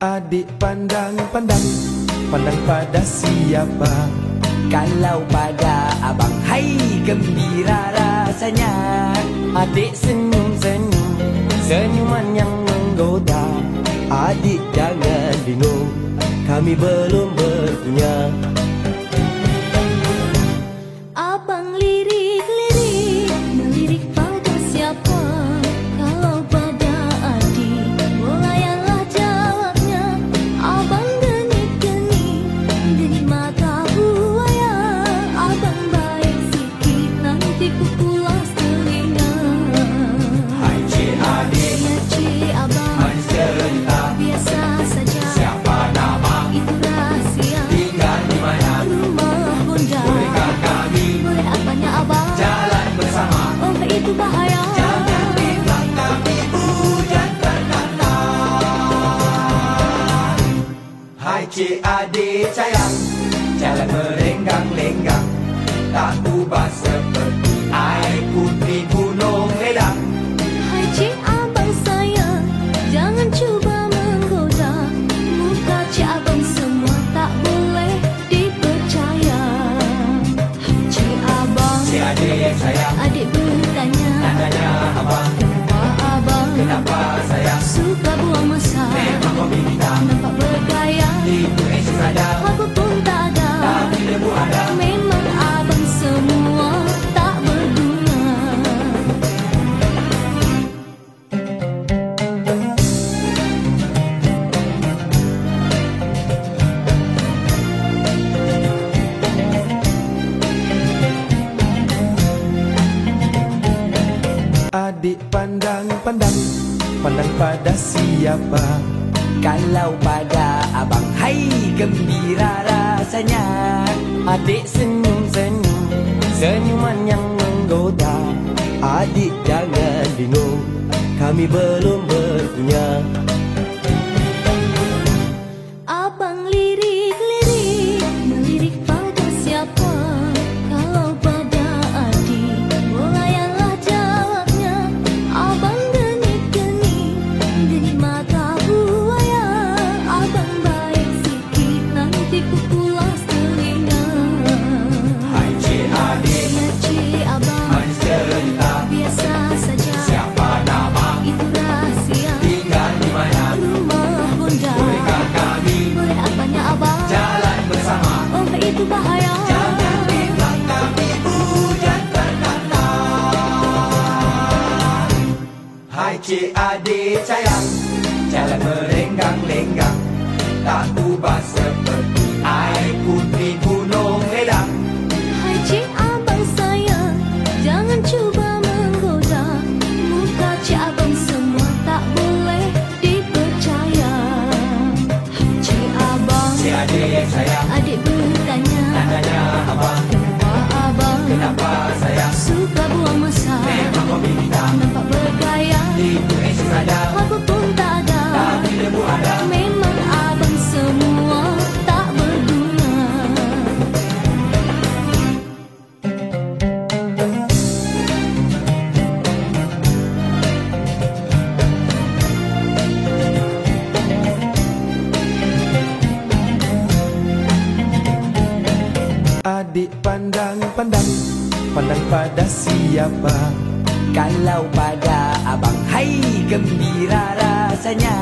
Adik pandang pada siapa? Kalau pada abang, hai gembira rasanya. Adik senyum-senyum, senyuman yang menggoda. Adik jangan bingung, kami belum berpunya. Abang lirik-lirik, melirik pada siapa? Kalau pada adik, melayanlah jawabnya. Abang denik-denik, denik mata buaya. Abang baik sikit, nanti ku pulas telinga. Hai cik adik, Ya cik abang, manis cerita. biasa saja. Siapa nama? Itu rahasia. Tinggal di mana? Rumah bunda. Bolehkah kami Boleh apanya abang? jalan bersama? Oh itu bahaya. Jangan bilang kami hujan terkata. Hai cik adik sayang, jalan merenggang-lenggang, tak ubah seperti air putih gunung ledang. Hai cik abang sayang, jangan cuba menggoda. Muka cik abang semua tak boleh dipercaya. Hai cik abang, Cik adik yang sayang, adik bertanya, tanya abang, kenapa abang kenapa sayang? suka buang masa? Memang kau bintang, Nampak bergaya, itu esok saja, aku pun tak ada. tapi debu ada. Memang abang semua tak berguna. Adik pandang pada siapa? Kalau pada abang, hai gembira rasanya. Adik senyum-senyum, senyuman yang menggoda. Adik jangan bingung, kami belum berpunya. Abang lirik-lirik, melirik pada siapa? Kalau pada adik, melayanlah jawabnya. Abang denik-denik, denik mata buaya. Abang baik sikit, nanti ku pulas telinga. Hai cik adik, Ya cik abang, manis cerita. biasa saja. Siapa nama? Itu rahasia. Tinggal di mana? Rumah bunda. Bolehkah kami Boleh apanya abang? jalan bersama? Oh itu bahaya. Jangan bilang kami hujan terkata. Hai cik adik sayang, jalan merenggang-lenggang, tak ubah seperti air putih gunung ledang. Hai cik abang sayang, jangan cuba menggoda. Muka cik abang semua tak boleh dipercaya. Hai cik abang, Cik adik yang sayang, adik bertanya, tanya abang, kenapa abang kenapa sayang? suka buang masa? Memang kau bintang, Nampak bergaya, itu esok saja, aku pun tak ada. tapi debu ada. Memang abang semua tak berguna. Adik pandang pada siapa? Kalau pada abang, hai gembira rasanya.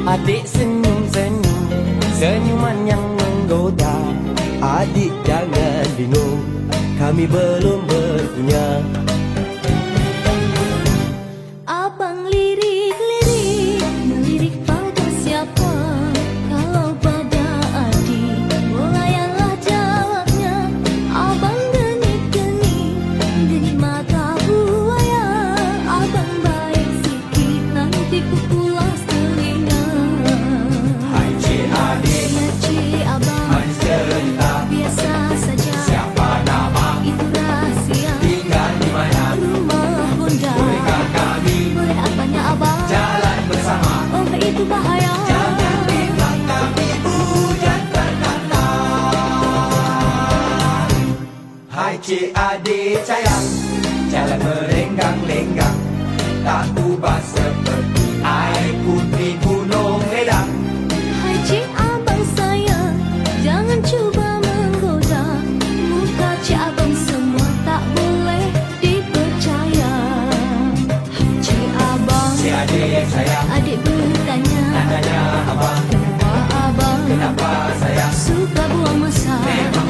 Adik senyum-senyum, senyuman yang menggoda. Adik jangan bingung, kami belum berpunya. Abang lirik-lirik, melirik pada siapa? Kalau pada adik, melayanlah jawabnya. Abang denik-denik, denik mata buaya. Abang baik sikit, nanti ku pulas telinga. Hai cik adik, Ya cik abang, manis cerita. biasa saja. Siapa nama? Itu rahasia. Tinggal di mana? Rumah bunda. Bolehkah kami Boleh apanya abang? jalan bersama? Oh itu bahaya. Jangan bilang kami hujan terkata. Hai cik adik sayang, jalan merenggang-lenggang, tak ubah seperti air putih gunung ledang.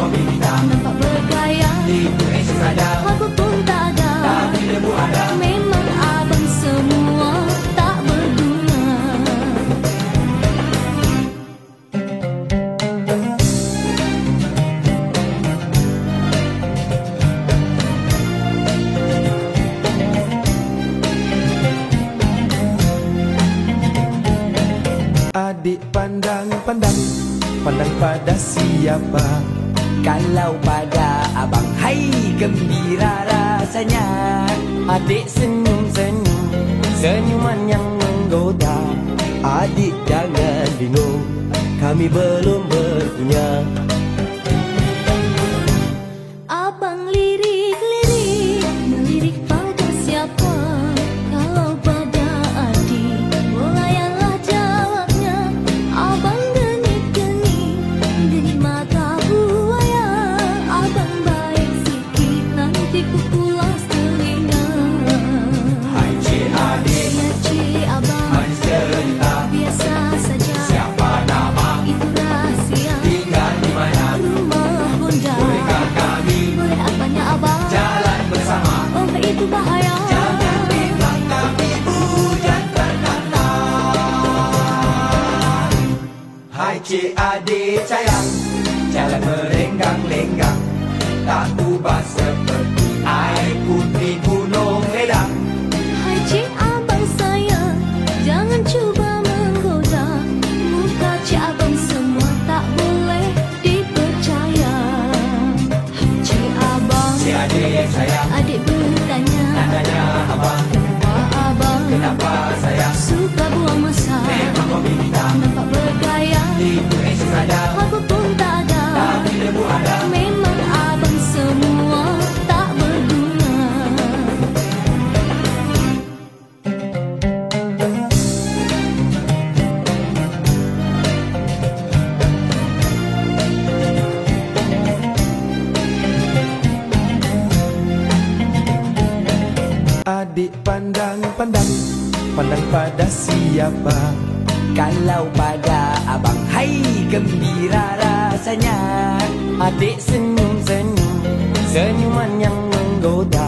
kopi hitam. Nampak bergaya, Tipu action saja, apa pun tak ada. tapi debu ada. Memang abang semua tak berguna. Adik pandang-pandang, pandang pada siapa? Kalau pada abang, hai gembira rasanya. Adik senyum-senyum, senyuman yang menggoda. Adik jangan bingung, kami belum berpunya. Abang lirik-lirik, melirik pada siapa? Kalau pada adik, bolayanlah jawabnya. Abang genit-genit, genit mata buaya. Abang baik sikit, nanti ku pulas telinga. Hai cik adik, Ya cik abang, manis cerita. biasa saja. Siapa nama, Itu rahsia, tinggal di mana? rumah bunda. Bolehkah kami Boleh apanya abang? jalan bersama? Oh itu bahaya. Jangan bimbang kami hujan berkata. Hai cik adik sayang, jalan merenggang-lenggang. Tak ubah seperti air putih gunung ledang. Hai cik abang sayang, jangan cuba menggoda. Muka cik abang semua tak boleh dipercaya. Hai cik abang, Cik adik sayang, adik bertanya. tanya abang, Wah abang, kenapa sayang? suka buang masa. Memang kopi hitam. Nampak bergaya, Tipu action saja, apa pun tak ada. tapi debu ada. Memang abang semua tak berguna. Adik pandang-pandang, pandang pada siapa? Kalau pada abang, hai gembira rasanya. Adik senyum-senyum, senyuman yang menggoda.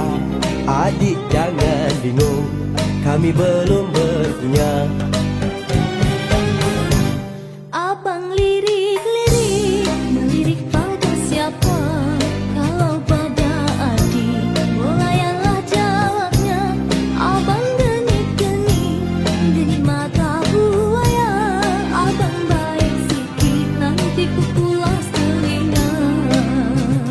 Adik jangan bingung, kami belum berpunya. Abang lirik-lirik, melirik pada siapa? Kalau pada adik, bolayanlah jawabnya. Abang genit-genit, genit mata buaya. Abang baik sikit, nanti ku pulas telinga.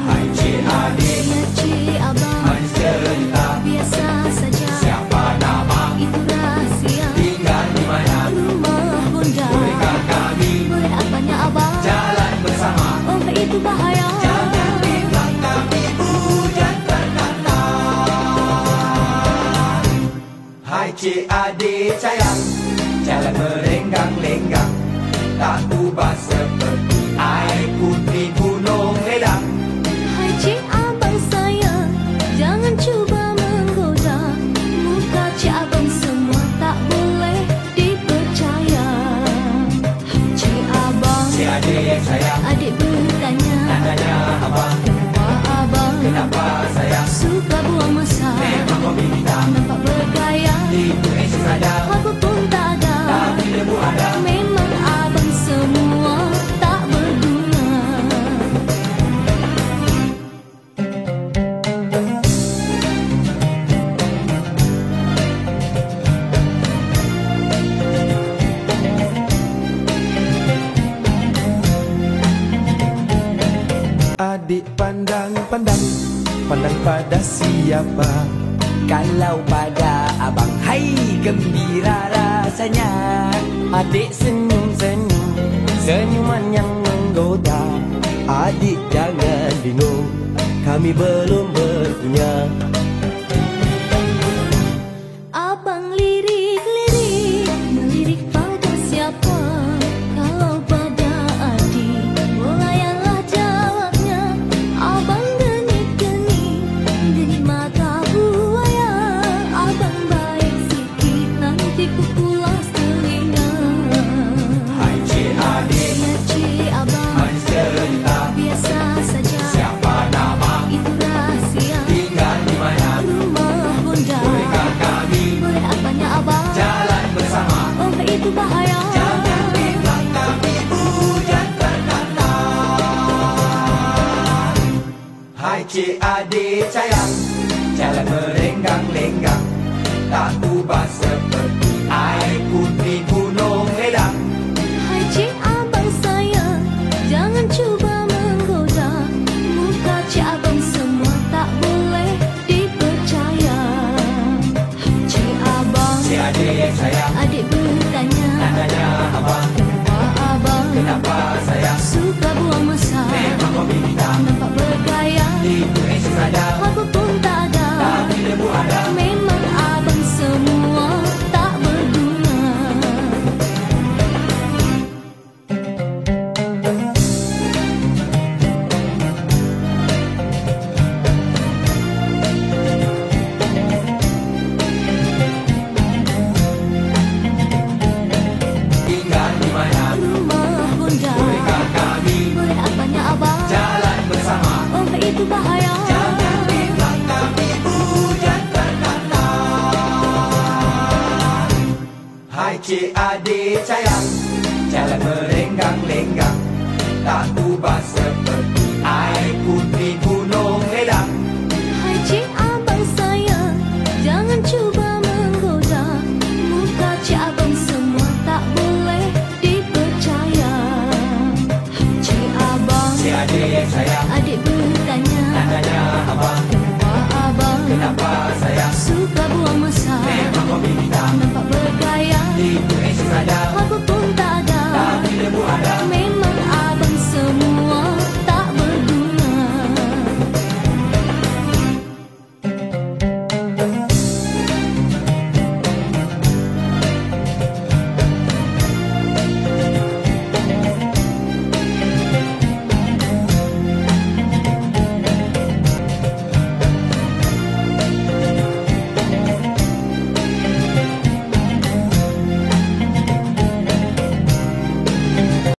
Hai cik adik, Ya cik abang, manis cerita. biasa saja. Siapa nama, Itu rahsia, tinggal di mana? rumah bunda. Bolehkah kami Boleh apanya abang? jalan bersama? Oh itu bahaya. Jangan bimbang kami hujan berkata. Hai cik adik sayang, jalan merenggang-lenggang. Tak ubah seperti air putih gunung ledang. Hai cik abang sayang, jangan cuba menggoda. Muka cik abang semua tak boleh dipercaya. Hai cik abang, Cik adik sayang, adik bertanya. tanya abang, Wah abang, kenapa sayang? suka buang masa. Memang kopi hitam. Nampak bergaya, Tipu action saja, apa pun tak ada. tapi debu ada. Memang abang semua tak berguna. Adik pandang-pandang, pandang pada siapa? Kalau pada abang, hai gembira rasanya. Adik senyum-senyum, senyuman yang menggoda. Adik jangan bingung, kami belum berpunya. Abang lirik-lirik, melirik pada siapa? Kalau pada adik, bolayanlah jawabnya. Abang genit-genit, genit mata buaya. Abang baik sikit, nanti ku pulas telinga. Hai cik adik, Ya cik abang, manis cerita. biasa saja. adik sayang, jalan merenggang-lenggang, tak ubah seperti air putih gunung ledang. Hai cik abang sayang, jangan cuba menggoda. Muka cik abang semua tak boleh dipercaya. Cik abang, Si adik sayang, adik bertanya, tanya abang, kenapa abang kenapa sayang? suka buang masa? Memang kopi hitam, Nampak bergaya, itu isi sadar, apa pun tak ada. tapi debu ada. Memang abang semua tak berguna. Tinggal di mana? Rumah bunda, Bolehkah kami boleh apanya abang? jalan bersama? Oh itu bahaya. Jangan bilang kami hujan berkata. Hai cik adik sayang, jalan merenggang-lenggang, tak ubah seperti air putih gunung ledang. Hai cik abang sayang, jangan cuba menggoda. Muka cik abang semua tak boleh dipercaya. Cik abang, Si adik sayang,